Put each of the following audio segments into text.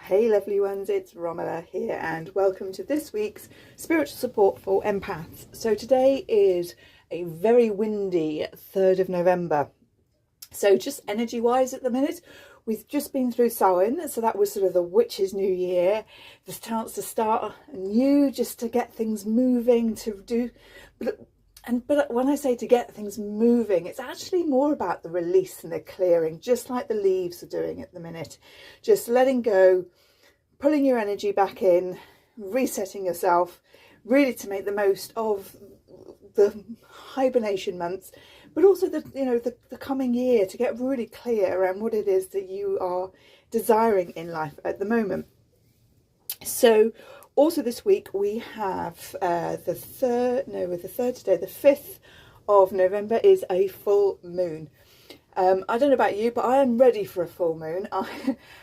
Hey lovely ones, it's Romola here and welcome to this week's spiritual support for empaths. So today is a very windy 3rd of November. So just energy wise at the minute, we've just been through Samhain, so that was sort of the witch's new year, the chance to start anew, just to get things moving, but when I say to get things moving, it's actually more about the release and the clearing, just like the leaves are doing at the minute. Just letting go, pulling your energy back in, resetting yourself, really to make the most of the hibernation months, but also the coming year, to get really clear around what it is that you are desiring in life at the moment. So also this week we have the 5th of November is a full moon. I don't know about you, but I am ready for a full moon.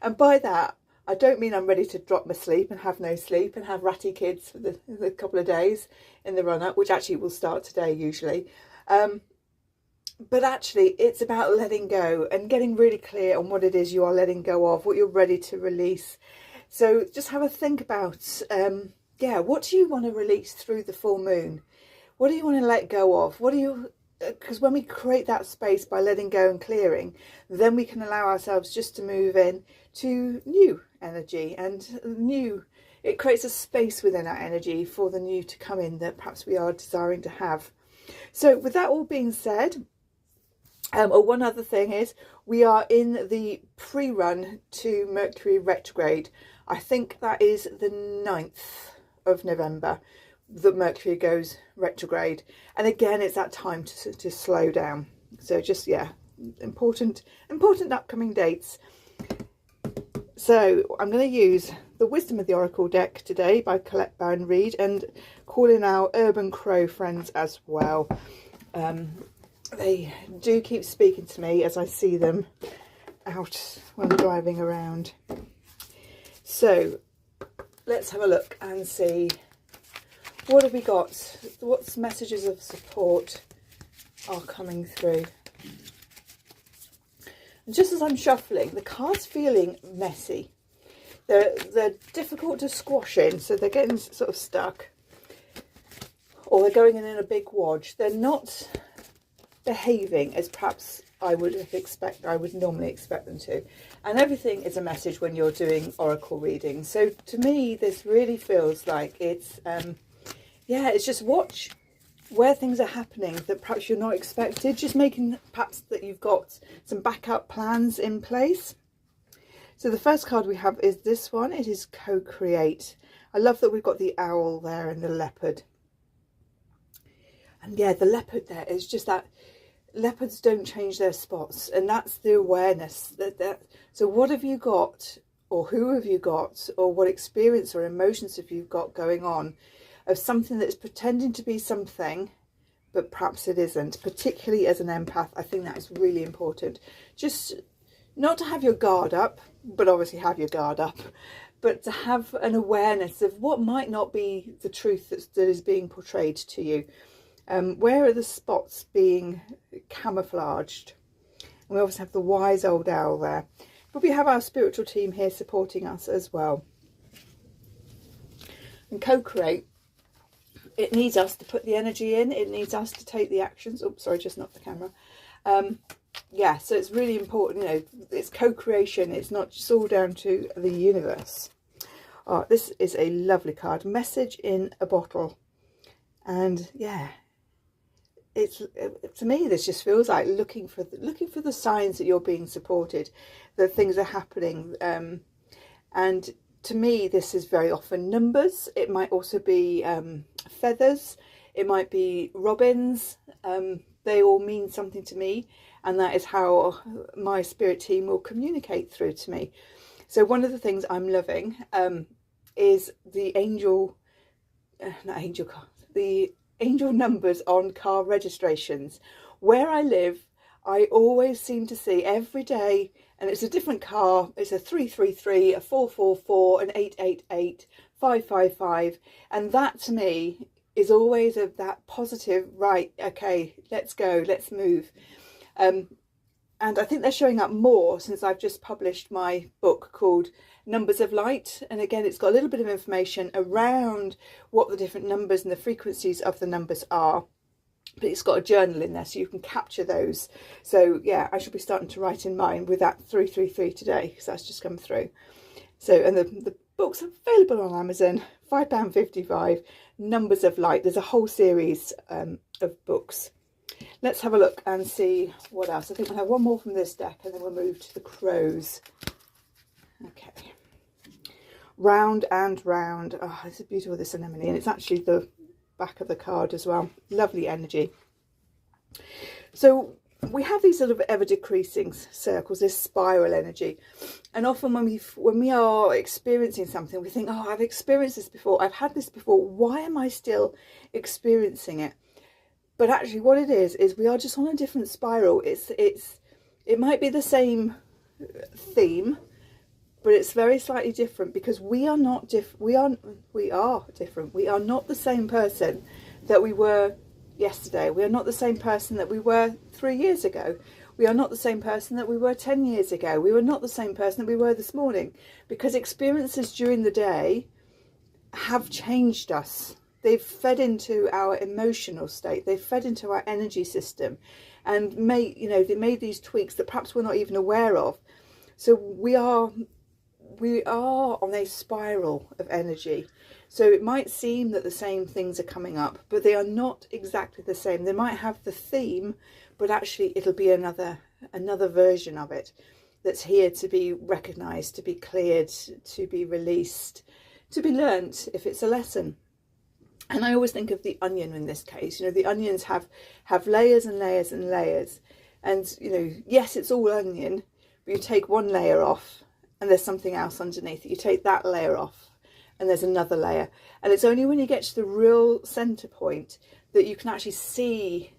And by that, I don't mean I'm ready to drop my sleep and have no sleep and have ratty kids for the couple of days in the run-up, which actually will start today usually. But actually, it's about letting go and getting really clear on what it is you are letting go of, what you're ready to release. So just have a think about, what do you want to release through the full moon? What do you want to let go of? Because when we create that space by letting go and clearing, then we can allow ourselves just to move in to new energy and it creates a space within our energy for the new to come in that perhaps we are desiring to have. So with that all being said, one other thing is we are in the pre-run to Mercury retrograde. I think that is the 9th of November that Mercury goes retrograde, and again it's that time to slow down. So just important upcoming dates. So I'm going to use the Wisdom of the Oracle deck today by Colette Baron Reid and call in our Urban Crow friends as well. They do keep speaking to me as I see them out when driving around. So let's have a look and see, what have we got? What messages of support are coming through? And just as I'm shuffling, the card's feeling messy. They're difficult to squash in, so they're getting sort of stuck. Or they're going in a big wodge. They're not behaving as perhaps I would normally expect them to. And everything is a message when you're doing oracle reading. So to me, this really feels like it's just watch where things are happening that perhaps you're not expected, just making perhaps that you've got some backup plans in place. So the first card we have is this one. It is co-create. I love that we've got the owl there and the leopard. And yeah, the leopard there is just that leopards don't change their spots, and that's the awareness so what have you got, or who have you got, or what experience or emotions have you got going on of something that's pretending to be something but perhaps it isn't. Particularly as an empath, I think that is really important, just not to have your guard up, but obviously have your guard up, but to have an awareness of what might not be the truth that is being portrayed to you. Where are the spots being camouflaged? And we obviously have the wise old owl there, but we have our spiritual team here supporting us as well. And co-create, it needs us to put the energy in, it needs us to take the actions. Oops, sorry, just knocked the camera. So it's really important, it's co-creation, it's not just all down to the universe. Oh, this is a lovely card, message in a bottle. And it's, to me, this just feels like looking for the signs that you're being supported, that things are happening. And to me, this is very often numbers. It might also be feathers. It might be robins. They all mean something to me, and that is how my spirit team will communicate through to me. So one of the things I'm loving is the the angel numbers on car registrations. Where I live, I always seem to see every day, and it's a different car. It's a 333, a 444, an 888, 555, and that to me is always of that positive, right, okay, let's go, let's move. And I think they're showing up more since I've just published my book called Numbers of Light. And again, it's got a little bit of information around what the different numbers and the frequencies of the numbers are. But it's got a journal in there so you can capture those. So yeah, I should be starting to write in mine with that 333 today, because that's just come through. So, and the book's available on Amazon, £5.55, Numbers of Light. There's a whole series of books. Let's have a look and see what else. I think we'll have one more from this deck and then we'll move to the crows. Okay. Round and round. Oh, it's beautiful, this anemone. And it's actually the back of the card as well. Lovely energy. So we have these sort of ever decreasing circles, this spiral energy. And often when we are experiencing something, we think, oh, I've experienced this before. I've had this before. Why am I still experiencing it? But actually what it is we are just on a different spiral. It might be the same theme, but it's very slightly different, because we are not different. We are different. We are not the same person that we were yesterday. We are not the same person that we were 3 years ago. We are not the same person that we were 10 years ago. We were not the same person that we were this morning, because experiences during the day have changed us. They've fed into our emotional state. They've fed into our energy system, and they made these tweaks that perhaps we're not even aware of. So we are on a spiral of energy. So it might seem that the same things are coming up, but they are not exactly the same. They might have the theme, but actually it'll be another version of it that's here to be recognized, to be cleared, to be released, to be learnt if it's a lesson. And I always think of the onion in this case. The onions have layers and layers and layers. And, yes, it's all onion, but you take one layer off and there's something else underneath it. You take that layer off and there's another layer. And it's only when you get to the real centre point that you can actually see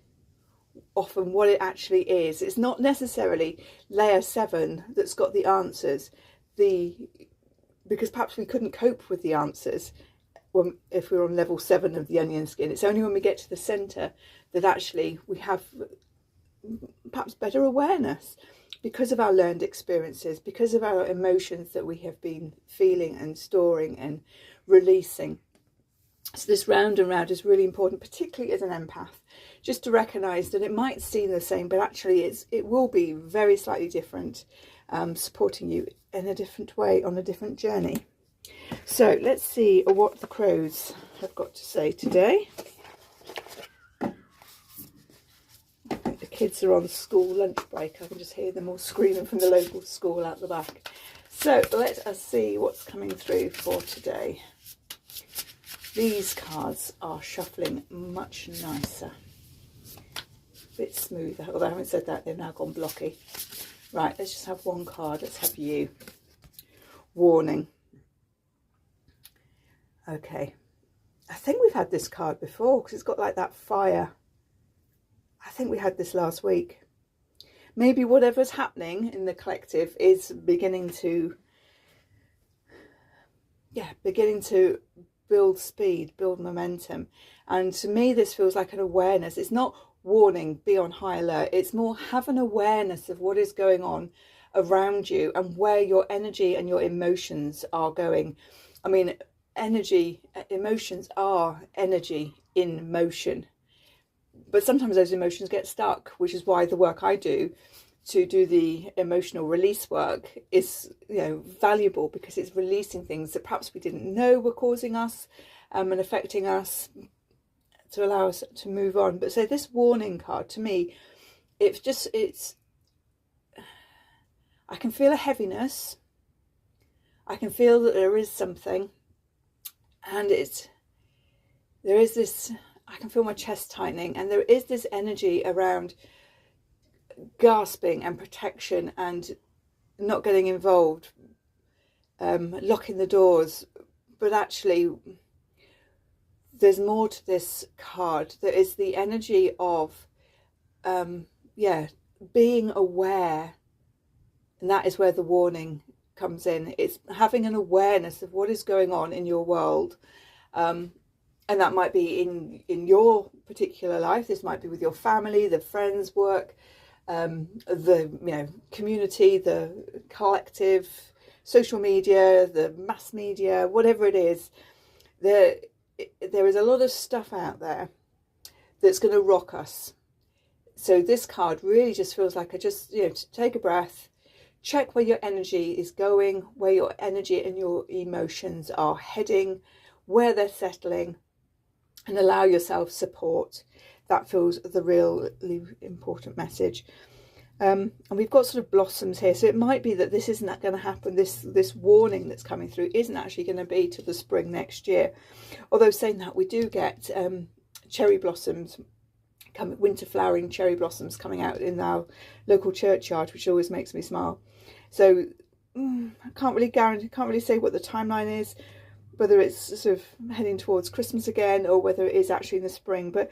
often what it actually is. It's not necessarily layer 7 that's got the answers, because perhaps we couldn't cope with the answers if we were on level 7 of the onion skin. It's only when we get to the centre that actually we have perhaps better awareness, because of our learned experiences, because of our emotions that we have been feeling and storing and releasing. So this round and round is really important, particularly as an empath, just to recognise that it might seem the same, but actually it will be very slightly different, supporting you in a different way on a different journey. So let's see what the crows have got to say today. I think the kids are on school lunch break. I can just hear them all screaming from the local school out the back. So let us see what's coming through for today. These cards are shuffling much nicer. A bit smoother. Although I haven't said that, they've now gone blocky. Right, let's just have one card. Let's have you. Warning. Okay, I think we've had this card before, because it's got like that fire. I think we had this last week. Maybe whatever's happening in the collective is beginning to build speed, build momentum. And to me, this feels like an awareness. It's not warning, be on high alert. It's more have an awareness of what is going on around you and where your energy and your emotions are going. I mean, emotions are energy in motion, but sometimes those emotions get stuck, which is why the work I do to do the emotional release work is valuable, because it's releasing things that perhaps we didn't know were causing us and affecting us, to allow us to move on. But so this warning card, to me, it's I can feel a heaviness, I can feel that there is something. And there is this, I can feel my chest tightening, and there is this energy around gasping and protection and not getting involved, locking the doors. But actually, there's more to this card. There is the energy of, being aware, and that is where the warning comes in. It's having an awareness of what is going on in your world, and that might be in your particular life. This might be with your family, the friends, work, the community, the collective, social media, the mass media, whatever it is, there is a lot of stuff out there that's going to rock us. So this card really just feels like to take a breath, check where your energy is going, where your energy and your emotions are heading, where they're settling, and allow yourself support. That feels the really important message. And we've got sort of blossoms here, so it might be that this isn't going to happen. This warning that's coming through isn't actually going to be till the spring next year. Although saying that, we do get cherry blossoms, winter flowering cherry blossoms coming out in our local churchyard, which always makes me smile. So I can't really say what the timeline is, whether it's sort of heading towards Christmas again or whether it is actually in the spring. But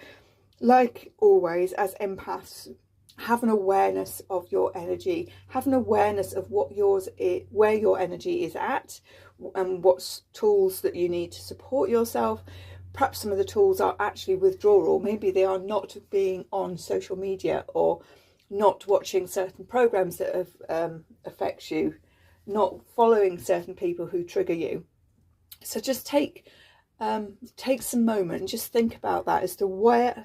like always, as empaths, have an awareness of your energy, have an awareness of where your energy is at, and what tools that you need to support yourself. Perhaps some of the tools are actually withdrawal. Maybe they are not being on social media, or not watching certain programs that affect you, not following certain people who trigger you. So just take some moment and just think about that as to where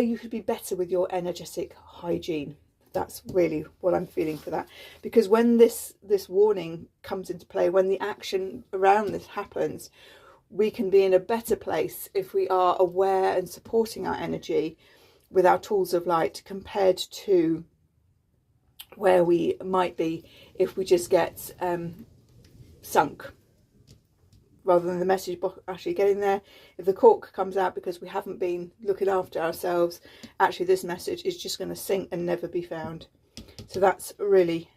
you could be better with your energetic hygiene. That's really what I'm feeling for that. Because when this warning comes into play, when the action around this happens, we can be in a better place if we are aware and supporting our energy with our tools of light, compared to where we might be if we just get sunk, rather than the message actually getting there. If the cork comes out because we haven't been looking after ourselves, actually this message is just going to sink and never be found. So that's really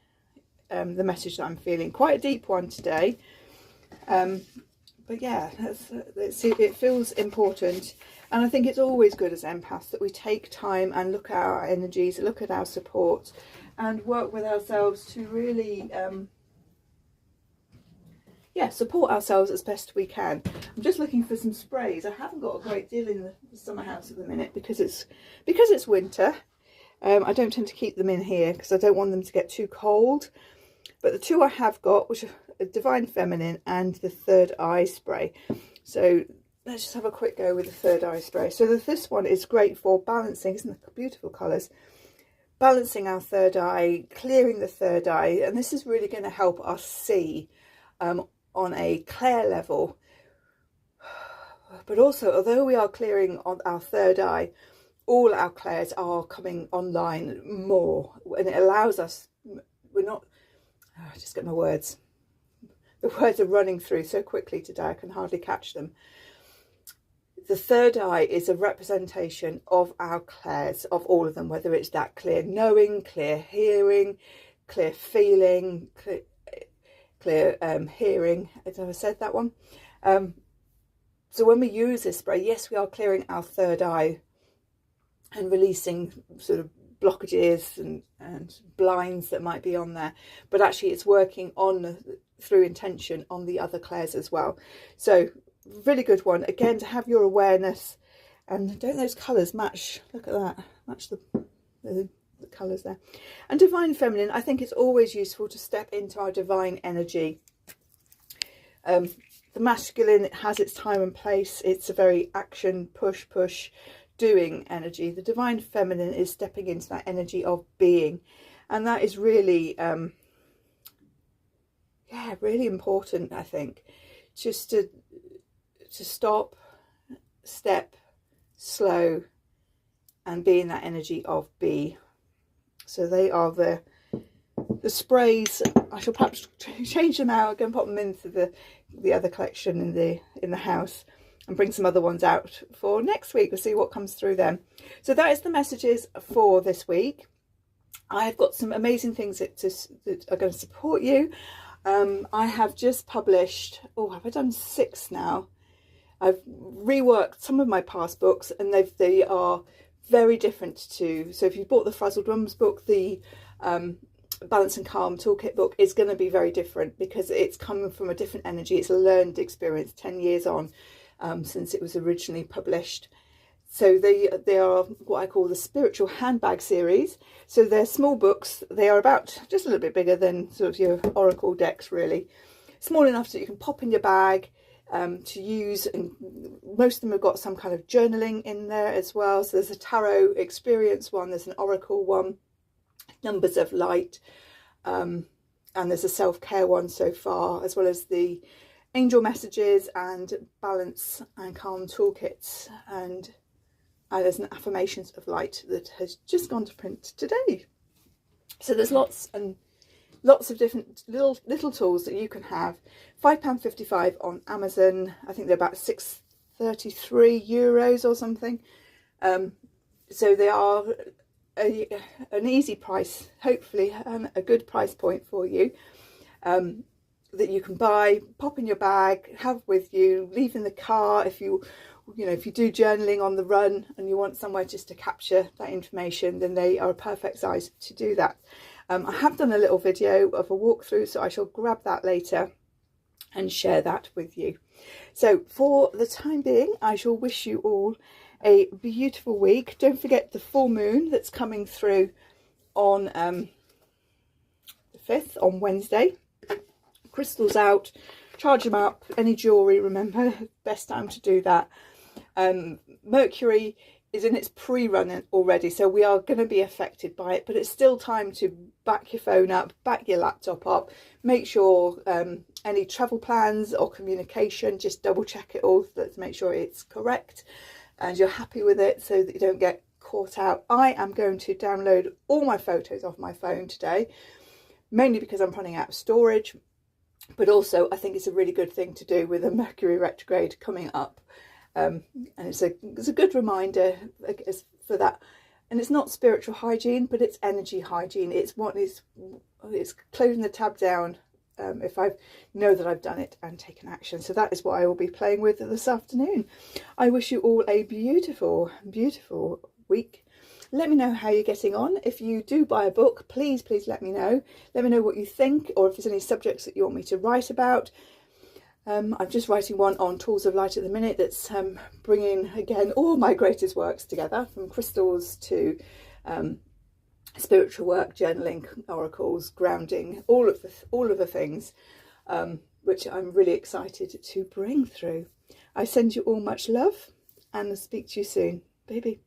the message that I'm feeling. Quite a deep one today. But yeah, it feels important. And I think it's always good as empaths that we take time and look at our energies, look at our support, and work with ourselves to really support ourselves as best we can. I'm just looking for some sprays. I haven't got a great deal in the summer house at the minute because it's winter. I don't tend to keep them in here because I don't want them to get too cold. But the two I have got, which are Divine Feminine and the Third Eye spray. So let's just have a quick go with the Third Eye spray. So this one is great for balancing, isn't it? Beautiful colours. Balancing our third eye, clearing the third eye, and this is really going to help us see on a clear level. But also, although we are clearing on our third eye, all our clairs are coming online more, and it allows us, just get my words. The words are running through so quickly today, I can hardly catch them. The third eye is a representation of our clairs, of all of them, whether it's that clear knowing, clear hearing, clear feeling, clear hearing. Have I said that one? So when we use this spray, yes, we are clearing our third eye and releasing sort of blockages and blinds that might be on there, but actually it's working on through intention on the other clairs as well. So really good one, again, to have your awareness. And don't those colours match? Look at that, match the colours there. And Divine Feminine, I think it's always useful to step into our divine energy. The masculine, it has its time and place. It's a very action, push doing energy. The Divine Feminine is stepping into that energy of being, and that is really really important, I think, just to stop, step, slow, and be in that energy of be. So they are the sprays. I shall perhaps change them out, go and pop them into the other collection in the house, and bring some other ones out for next week. We'll see what comes through then. So that is the messages for this week. I've got some amazing things that are going to support you. I have just published, have I done 6 now? I've reworked some of my past books, and they are very different to, so if you bought the Frazzled Mums book, the Balance and Calm Toolkit book is going to be very different because it's coming from a different energy. It's a learned experience 10 years on since it was originally published. So they are what I call the spiritual handbag series. So they're small books. They are about just a little bit bigger than sort of your oracle decks, really. Small enough so you can pop in your bag to use, and most of them have got some kind of journaling in there as well. So there's a tarot experience one, there's an oracle one, numbers of light, and there's a self-care one so far, as well as the angel messages and balance and calm toolkits, and there's an affirmations of light that has just gone to print today. So there's lots and lots of different little tools that you can have. £5.55 on Amazon. I think they're about €6.33 or something. So they are an easy price, hopefully, and a good price point for you, that you can buy, pop in your bag, have with you, leave in the car if you do journaling on the run and you want somewhere just to capture that information, then they are a perfect size to do that. I have done a little video of a walkthrough, so I shall grab that later and share that with you. So for the time being, I shall wish you all a beautiful week. Don't forget the full moon that's coming through on the 5th, on Wednesday. Crystals out, charge them up, any jewellery, remember, best time to do that. Mercury is in its pre-run already, so we are going to be affected by it, but it's still time to back your phone up, back your laptop up, make sure any travel plans or communication, just double check it all to make sure it's correct and you're happy with it, so that you don't get caught out. I am going to download all my photos off my phone today, mainly because I'm running out of storage, but also I think it's a really good thing to do with a Mercury retrograde coming up. And it's a good reminder for that. And it's not spiritual hygiene, but it's energy hygiene. It's closing the tab down if I know that I've done it and taken action. So that is what I will be playing with this afternoon. I wish you all a beautiful, beautiful week. Let me know how you're getting on. If you do buy a book, please let me know. Let me know what you think, or if there's any subjects that you want me to write about. I'm just writing one on tools of light at the minute that's bringing again all my greatest works together, from crystals to spiritual work, journaling, oracles, grounding, all of the things, which I'm really excited to bring through. I send you all much love and I'll speak to you soon. Baby.